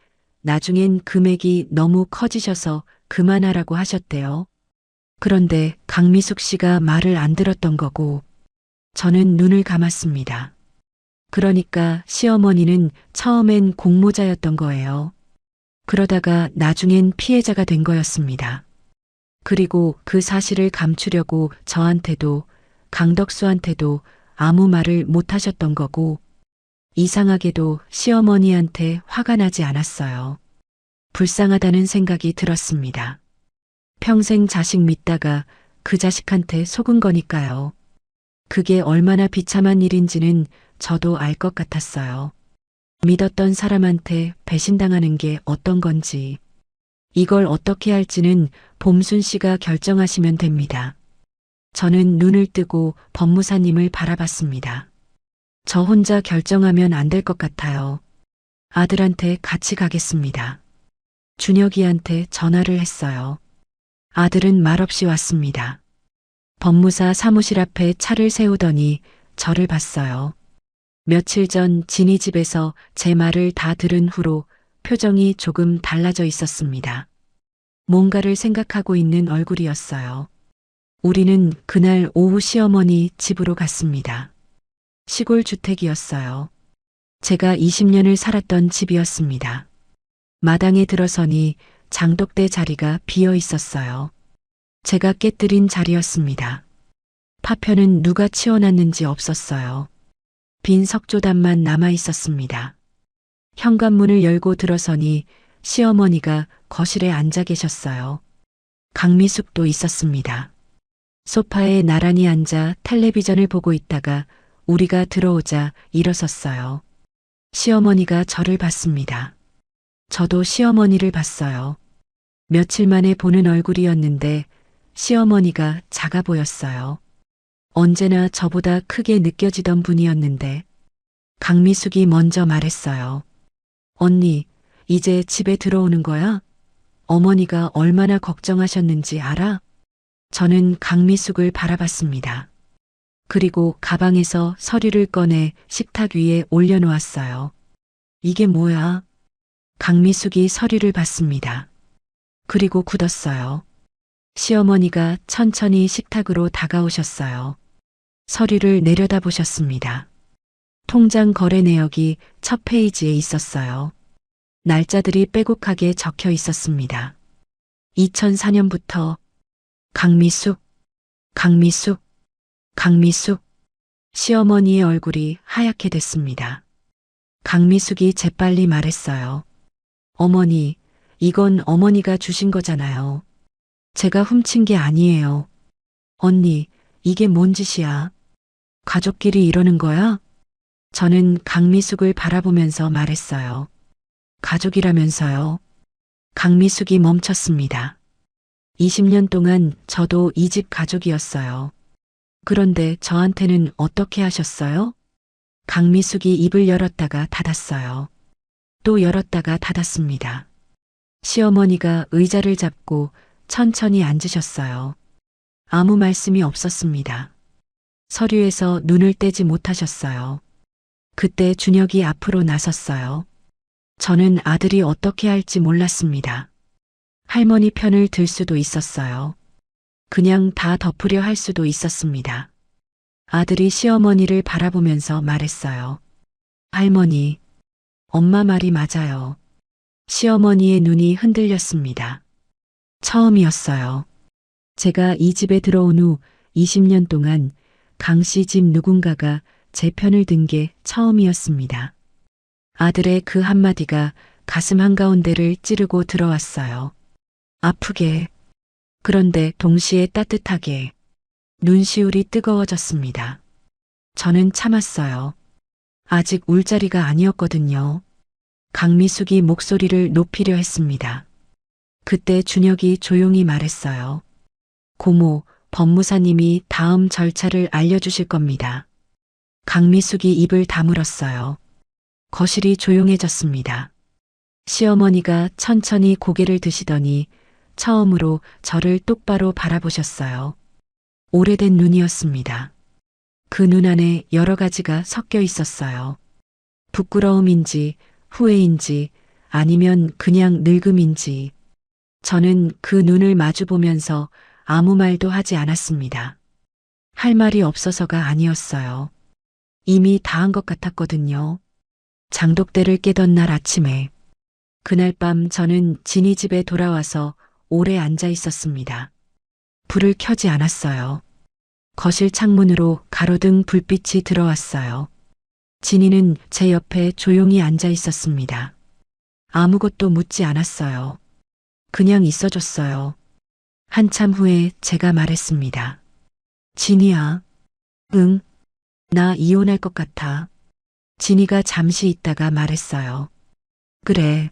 나중엔 금액이 너무 커지셔서 그만하라고 하셨대요. 그런데 강미숙 씨가 말을 안 들었던 거고 저는 눈을 감았습니다. 그러니까 시어머니는 처음엔 공모자였던 거예요. 그러다가 나중엔 피해자가 된 거였습니다. 그리고 그 사실을 감추려고 저한테도 강덕수한테도 아무 말을 못 하셨던 거고 이상하게도 시어머니한테 화가 나지 않았어요. 불쌍하다는 생각이 들었습니다. 평생 자식 믿다가 그 자식한테 속은 거니까요. 그게 얼마나 비참한 일인지는 저도 알 것 같았어요. 믿었던 사람한테 배신당하는 게 어떤 건지. 이걸 어떻게 할지는 봄순 씨가 결정하시면 됩니다. 저는 눈을 뜨고 법무사님을 바라봤습니다. 저 혼자 결정하면 안 될 것 같아요. 아들한테 같이 가겠습니다. 준혁이한테 전화를 했어요. 아들은 말없이 왔습니다. 법무사 사무실 앞에 차를 세우더니 저를 봤어요. 며칠 전 진이 집에서 제 말을 다 들은 후로 표정이 조금 달라져 있었습니다. 뭔가를 생각하고 있는 얼굴이었어요. 우리는 그날 오후 시어머니 집으로 갔습니다. 시골 주택이었어요. 제가 20년을 살았던 집이었습니다. 마당에 들어서니 장독대 자리가 비어 있었어요. 제가 깨뜨린 자리였습니다. 파편은 누가 치워놨는지 없었어요. 빈 석조단만 남아 있었습니다. 현관문을 열고 들어서니 시어머니가 거실에 앉아 계셨어요. 강미숙도 있었습니다. 소파에 나란히 앉아 텔레비전을 보고 있다가 우리가 들어오자 일어섰어요. 시어머니가 저를 봤습니다. 저도 시어머니를 봤어요. 며칠 만에 보는 얼굴이었는데 시어머니가 작아 보였어요. 언제나 저보다 크게 느껴지던 분이었는데 강미숙이 먼저 말했어요. 언니, 이제 집에 들어오는 거야? 어머니가 얼마나 걱정하셨는지 알아? 저는 강미숙을 바라봤습니다. 그리고 가방에서 서류를 꺼내 식탁 위에 올려놓았어요. 이게 뭐야? 강미숙이 서류를 봤습니다. 그리고 굳었어요. 시어머니가 천천히 식탁으로 다가오셨어요. 서류를 내려다보셨습니다. 통장 거래 내역이 첫 페이지에 있었어요. 날짜들이 빼곡하게 적혀 있었습니다. 2004년부터 강미숙, 강미숙, 강미숙. 시어머니의 얼굴이 하얗게 됐습니다. 강미숙이 재빨리 말했어요. 어머니, 이건 어머니가 주신 거잖아요. 제가 훔친 게 아니에요. 언니, 이게 뭔 짓이야? 가족끼리 이러는 거야? 저는 강미숙을 바라보면서 말했어요. 가족이라면서요. 강미숙이 멈췄습니다. 20년 동안 저도 이 집 가족이었어요. 그런데 저한테는 어떻게 하셨어요? 강미숙이 입을 열었다가 닫았어요. 또 열었다가 닫았습니다. 시어머니가 의자를 잡고 천천히 앉으셨어요. 아무 말씀이 없었습니다. 서류에서 눈을 떼지 못하셨어요. 그때 준혁이 앞으로 나섰어요. 저는 아들이 어떻게 할지 몰랐습니다. 할머니 편을 들 수도 있었어요. 그냥 다 덮으려 할 수도 있었습니다. 아들이 시어머니를 바라보면서 말했어요. 할머니, 엄마 말이 맞아요. 시어머니의 눈이 흔들렸습니다. 처음이었어요. 제가 이 집에 들어온 후 20년 동안 강 씨 집 누군가가 제 편을 든 게 처음이었습니다. 아들의 그 한마디가 가슴 한가운데를 찌르고 들어왔어요. 아프게, 그런데 동시에 따뜻하게, 눈시울이 뜨거워졌습니다. 저는 참았어요. 아직 울 자리가 아니었거든요. 강미숙이 목소리를 높이려 했습니다. 그때 준혁이 조용히 말했어요. 고모, 법무사님이 다음 절차를 알려주실 겁니다. 강미숙이 입을 다물었어요. 거실이 조용해졌습니다. 시어머니가 천천히 고개를 드시더니 처음으로 저를 똑바로 바라보셨어요. 오래된 눈이었습니다. 그 눈 안에 여러 가지가 섞여 있었어요. 부끄러움인지 후회인지 아니면 그냥 늙음인지. 저는 그 눈을 마주보면서 아무 말도 하지 않았습니다. 할 말이 없어서가 아니었어요. 이미 다 한 것 같았거든요. 장독대를 깨던 날 아침에. 그날 밤 저는 진이 집에 돌아와서 오래 앉아 있었습니다. 불을 켜지 않았어요. 거실 창문으로 가로등 불빛이 들어왔어요. 진이는 제 옆에 조용히 앉아 있었습니다. 아무것도 묻지 않았어요. 그냥 있어줬어요. 한참 후에 제가 말했습니다. 진이야. 응, 나 이혼할 것 같아. 진이가 잠시 있다가 말했어요. 그래.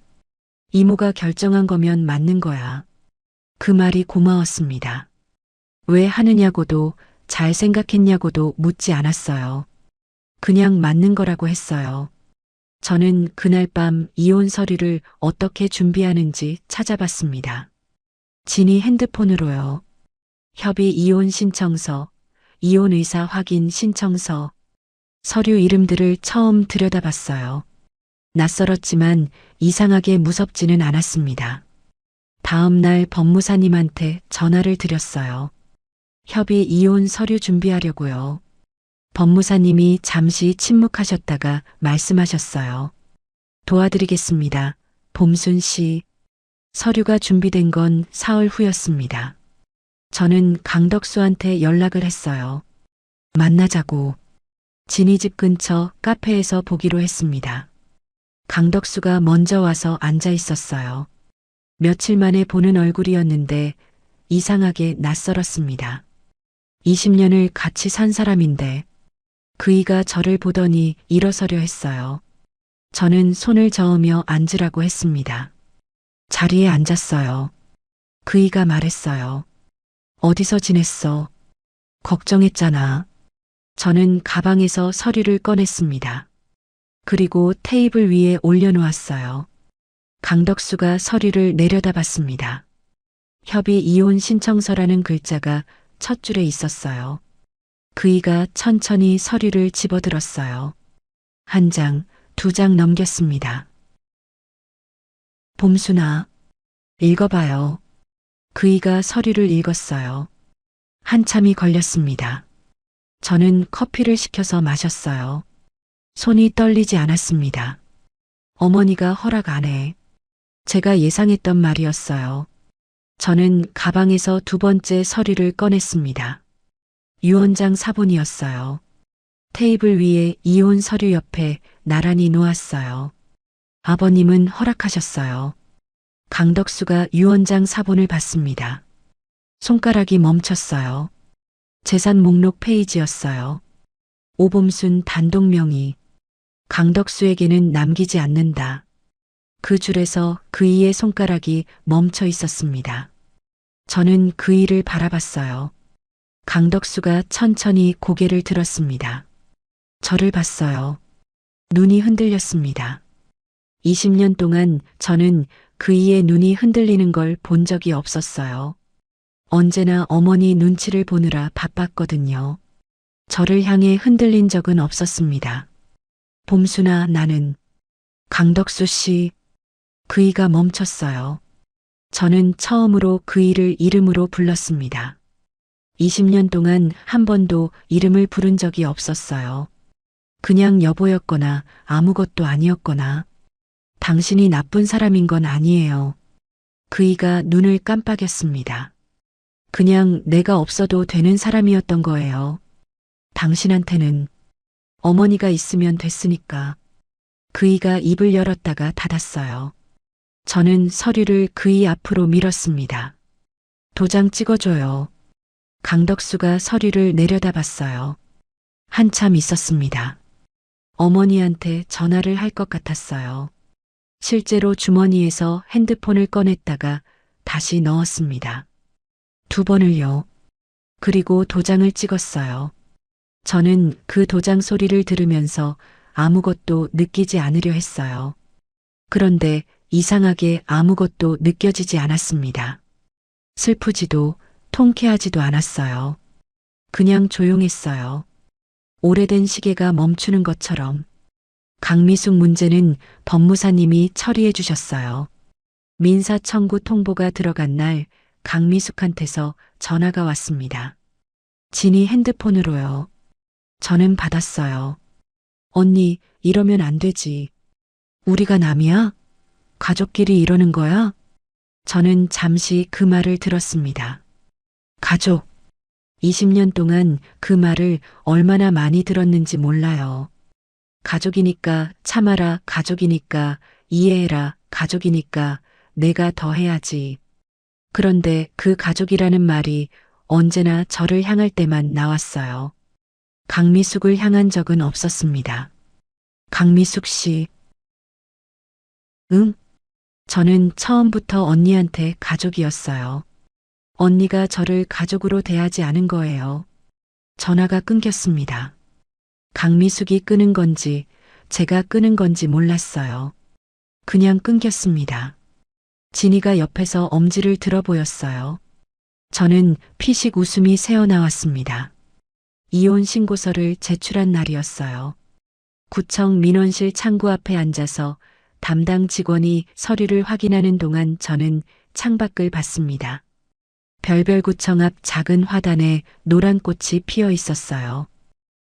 이모가 결정한 거면 맞는 거야. 그 말이 고마웠습니다. 왜 하느냐고도 잘 생각했냐고도 묻지 않았어요. 그냥 맞는 거라고 했어요. 저는 그날 밤 이혼 서류를 어떻게 준비하는지 찾아봤습니다. 진이 핸드폰으로요. 협의 이혼 신청서, 이혼 의사 확인 신청서, 서류 이름들을 처음 들여다봤어요. 낯설었지만 이상하게 무섭지는 않았습니다. 다음 날 법무사님한테 전화를 드렸어요. 협의 이혼 서류 준비하려고요. 법무사님이 잠시 침묵하셨다가 말씀하셨어요. 도와드리겠습니다. 봄순 씨. 서류가 준비된 건 사흘 후였습니다. 저는 강덕수한테 연락을 했어요. 만나자고. 진이 집 근처 카페에서 보기로 했습니다. 강덕수가 먼저 와서 앉아 있었어요. 며칠 만에 보는 얼굴이었는데 이상하게 낯설었습니다. 20년을 같이 산 사람인데 그이가 저를 보더니 일어서려 했어요. 저는 손을 저으며 앉으라고 했습니다. 자리에 앉았어요. 그이가 말했어요. 어디서 지냈어? 걱정했잖아. 저는 가방에서 서류를 꺼냈습니다. 그리고 테이블 위에 올려놓았어요. 강덕수가 서류를 내려다봤습니다. 협의 이혼 신청서라는 글자가 첫 줄에 있었어요. 그이가 천천히 서류를 집어들었어요. 한 장, 두 장 넘겼습니다. 봄순아, 읽어봐요. 그이가 서류를 읽었어요. 한참이 걸렸습니다. 저는 커피를 시켜서 마셨어요. 손이 떨리지 않았습니다. 어머니가 허락 안 해. 제가 예상했던 말이었어요. 저는 가방에서 두 번째 서류를 꺼냈습니다. 유언장 사본이었어요. 테이블 위에 이혼 서류 옆에 나란히 놓았어요. 아버님은 허락하셨어요. 강덕수가 유언장 사본을 받습니다. 손가락이 멈췄어요. 재산 목록 페이지였어요. 오범순 단독 명의. 강덕수에게는 남기지 않는다. 그 줄에서 그이의 손가락이 멈춰 있었습니다. 저는 그이를 바라봤어요. 강덕수가 천천히 고개를 들었습니다. 저를 봤어요. 눈이 흔들렸습니다. 20년 동안 저는 그이의 눈이 흔들리는 걸 본 적이 없었어요. 언제나 어머니 눈치를 보느라 바빴거든요. 저를 향해 흔들린 적은 없었습니다. 봄순아, 나는 강덕수 씨. 그이가 멈췄어요. 저는 처음으로 그이를 이름으로 불렀습니다. 20년 동안 한 번도 이름을 부른 적이 없었어요. 그냥 여보였거나 아무것도 아니었거나 당신이 나쁜 사람인 건 아니에요. 그이가 눈을 깜빡였습니다. 그냥 내가 없어도 되는 사람이었던 거예요. 당신한테는 어머니가 있으면 됐으니까. 그이가 입을 열었다가 닫았어요. 저는 서류를 그이 앞으로 밀었습니다. 도장 찍어줘요. 강덕수가 서류를 내려다봤어요. 한참 있었습니다. 어머니한테 전화를 할 것 같았어요. 실제로 주머니에서 핸드폰을 꺼냈다가 다시 넣었습니다. 두 번을요. 그리고 도장을 찍었어요. 저는 그 도장 소리를 들으면서 아무것도 느끼지 않으려 했어요. 그런데 이상하게 아무것도 느껴지지 않았습니다. 슬프지도 통쾌하지도 않았어요. 그냥 조용했어요. 오래된 시계가 멈추는 것처럼. 강미숙 문제는 법무사님이 처리해 주셨어요. 민사 청구 통보가 들어간 날 강미숙한테서 전화가 왔습니다. 진이 핸드폰으로요. 저는 받았어요. 언니, 이러면 안 되지. 우리가 남이야? 가족끼리 이러는 거야? 저는 잠시 그 말을 들었습니다. 가족. 20년 동안 그 말을 얼마나 많이 들었는지 몰라요. 가족이니까 참아라, 가족이니까 이해해라, 가족이니까 내가 더 해야지. 그런데 그 가족이라는 말이 언제나 저를 향할 때만 나왔어요. 강미숙을 향한 적은 없었습니다. 강미숙 씨. 응? 저는 처음부터 언니한테 가족이었어요. 언니가 저를 가족으로 대하지 않은 거예요. 전화가 끊겼습니다. 강미숙이 끄는 건지 제가 끄는 건지 몰랐어요. 그냥 끊겼습니다. 진이가 옆에서 엄지를 들어 보였어요. 저는 피식 웃음이 새어나왔습니다. 이혼 신고서를 제출한 날이었어요. 구청 민원실 창구 앞에 앉아서 담당 직원이 서류를 확인하는 동안 저는 창밖을 봤습니다. 별별구청 앞 작은 화단에 노란 꽃이 피어 있었어요.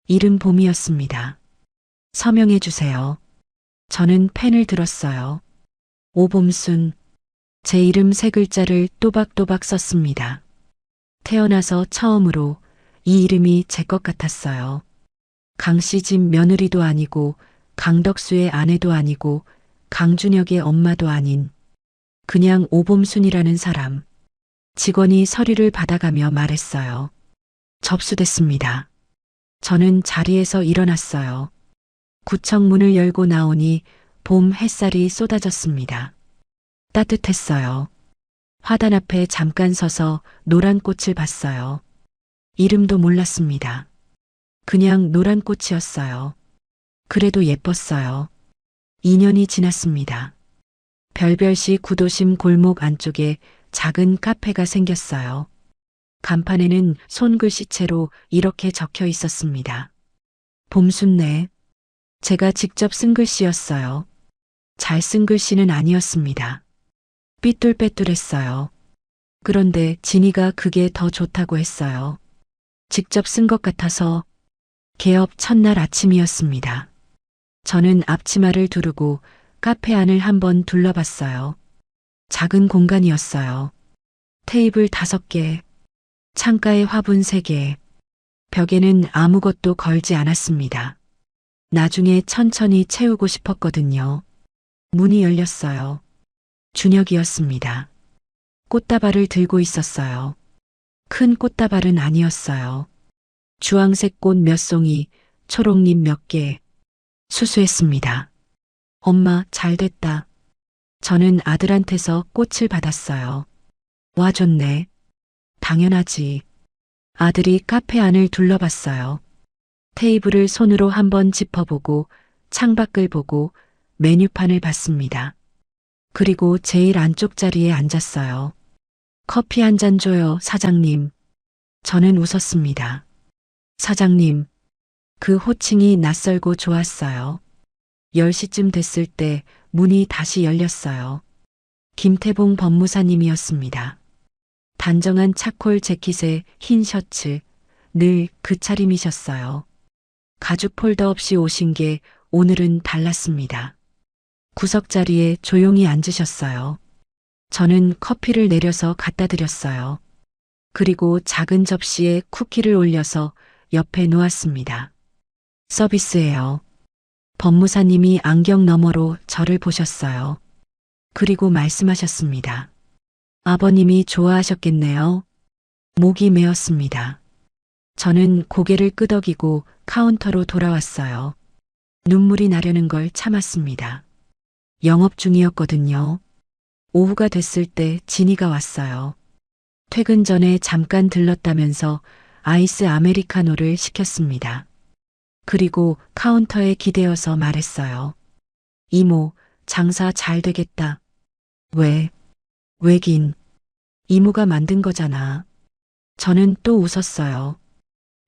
이른 봄이었습니다. 서명해 주세요. 저는 펜을 들었어요. 오봄순. 제 이름 세 글자를 또박또박 썼습니다. 태어나서 처음으로 이 이름이 제 것 같았어요. 강씨 집 며느리도 아니고 강덕수의 아내도 아니고 강준혁의 엄마도 아닌 그냥 오봄순이라는 사람. 직원이 서류를 받아가며 말했어요. 접수됐습니다. 저는 자리에서 일어났어요. 구청 문을 열고 나오니 봄 햇살이 쏟아졌습니다. 따뜻했어요. 화단 앞에 잠깐 서서 노란 꽃을 봤어요. 이름도 몰랐습니다. 그냥 노란 꽃이었어요. 그래도 예뻤어요. 2년이 지났습니다. 별별시 구도심 골목 안쪽에 작은 카페가 생겼어요. 간판에는 손글씨체로 이렇게 적혀 있었습니다. 봄순례. 제가 직접 쓴 글씨였어요. 잘 쓴 글씨는 아니었습니다. 삐뚤빼뚤했어요. 그런데 진이가 그게 더 좋다고 했어요. 직접 쓴 것 같아서. 개업 첫날 아침이었습니다. 저는 앞치마를 두르고 카페 안을 한번 둘러봤어요. 작은 공간이었어요. 테이블 5개, 창가에 화분 3개, 벽에는 아무것도 걸지 않았습니다. 나중에 천천히 채우고 싶었거든요. 문이 열렸어요. 준혁이었습니다. 꽃다발을 들고 있었어요. 큰 꽃다발은 아니었어요. 주황색 꽃 몇 송이, 초록잎 몇 개. 수수했습니다. 엄마, 잘 됐다. 저는 아들한테서 꽃을 받았어요. 와줬네. 당연하지. 아들이 카페 안을 둘러봤어요. 테이블을 손으로 한번 짚어보고 창밖을 보고 메뉴판을 봤습니다. 그리고 제일 안쪽 자리에 앉았어요. 커피 한 잔 줘요, 사장님. 저는 웃었습니다. 사장님. 그 호칭이 낯설고 좋았어요. 10시쯤 됐을 때 문이 다시 열렸어요. 김태봉 법무사님이었습니다. 단정한 차콜 재킷에 흰 셔츠, 늘 그 차림이셨어요. 가죽 폴더 없이 오신 게 오늘은 달랐습니다. 구석자리에 조용히 앉으셨어요. 저는 커피를 내려서 갖다 드렸어요. 그리고 작은 접시에 쿠키를 올려서 옆에 놓았습니다. 서비스예요. 법무사님이 안경 너머로 저를 보셨어요. 그리고 말씀하셨습니다. 아버님이 좋아하셨겠네요. 목이 메었습니다. 저는 고개를 끄덕이고 카운터로 돌아왔어요. 눈물이 나려는 걸 참았습니다. 영업 중이었거든요. 오후가 됐을 때 진이가 왔어요. 퇴근 전에 잠깐 들렀다면서 아이스 아메리카노를 시켰습니다. 그리고 카운터에 기대어서 말했어요. 이모, 장사 잘 되겠다. 왜? 왜긴. 이모가 만든 거잖아. 저는 또 웃었어요.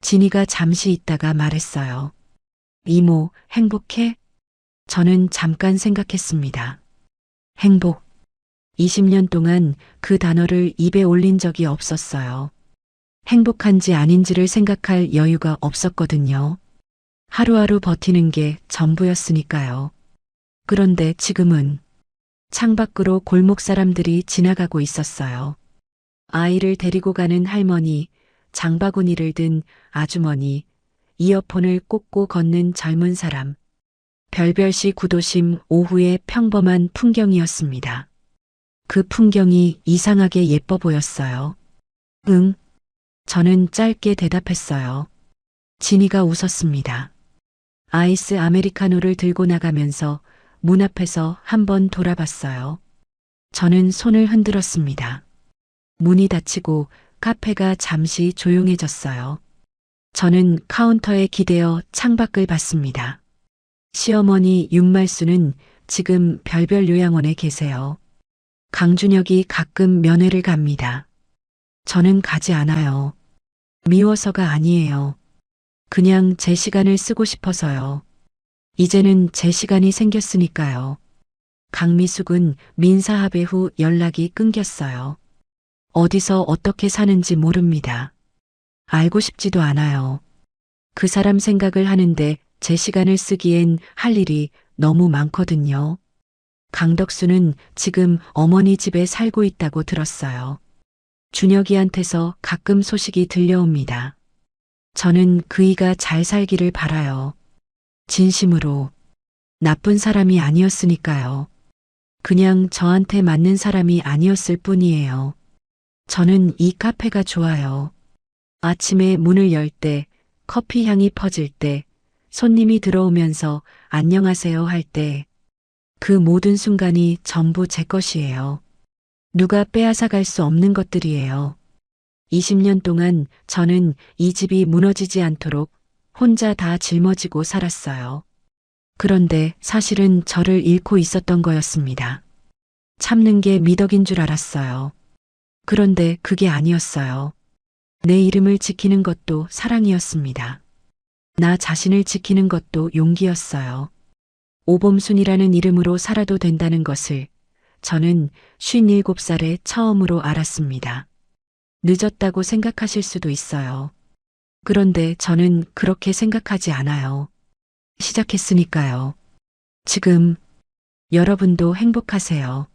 진이가 잠시 있다가 말했어요. 이모, 행복해? 저는 잠깐 생각했습니다. 행복. 20년 동안 그 단어를 입에 올린 적이 없었어요. 행복한지 아닌지를 생각할 여유가 없었거든요. 하루하루 버티는 게 전부였으니까요. 그런데 지금은 창밖으로 골목 사람들이 지나가고 있었어요. 아이를 데리고 가는 할머니, 장바구니를 든 아주머니, 이어폰을 꽂고 걷는 젊은 사람. 별별시 구도심 오후의 평범한 풍경이었습니다. 그 풍경이 이상하게 예뻐 보였어요. 응. 저는 짧게 대답했어요. 진이가 웃었습니다. 아이스 아메리카노를 들고 나가면서 문 앞에서 한번 돌아봤어요. 저는 손을 흔들었습니다. 문이 닫히고 카페가 잠시 조용해졌어요. 저는 카운터에 기대어 창밖을 봤습니다. 시어머니 윤말수는 지금 별별 요양원에 계세요. 강준혁이 가끔 면회를 갑니다. 저는 가지 않아요. 미워서가 아니에요. 그냥 제 시간을 쓰고 싶어서요. 이제는 제 시간이 생겼으니까요. 강미숙은 민사합의 후 연락이 끊겼어요. 어디서 어떻게 사는지 모릅니다. 알고 싶지도 않아요. 그 사람 생각을 하는데 제 시간을 쓰기엔 할 일이 너무 많거든요. 강덕수는 지금 어머니 집에 살고 있다고 들었어요. 준혁이한테서 가끔 소식이 들려옵니다. 저는 그이가 잘 살기를 바라요. 진심으로. 나쁜 사람이 아니었으니까요. 그냥 저한테 맞는 사람이 아니었을 뿐이에요. 저는 이 카페가 좋아요. 아침에 문을 열 때, 커피 향이 퍼질 때, 손님이 들어오면서 안녕하세요 할 때, 그 모든 순간이 전부 제 것이에요. 누가 빼앗아 갈 수 없는 것들이에요. 20년 동안 저는 이 집이 무너지지 않도록 혼자 다 짊어지고 살았어요. 그런데 사실은 저를 잃고 있었던 거였습니다. 참는 게 미덕인 줄 알았어요. 그런데 그게 아니었어요. 내 이름을 지키는 것도 사랑이었습니다. 나 자신을 지키는 것도 용기였어요. 오범순이라는 이름으로 살아도 된다는 것을 저는 57살에 처음으로 알았습니다. 늦었다고 생각하실 수도 있어요. 그런데 저는 그렇게 생각하지 않아요. 시작했으니까요. 지금 여러분도 행복하세요.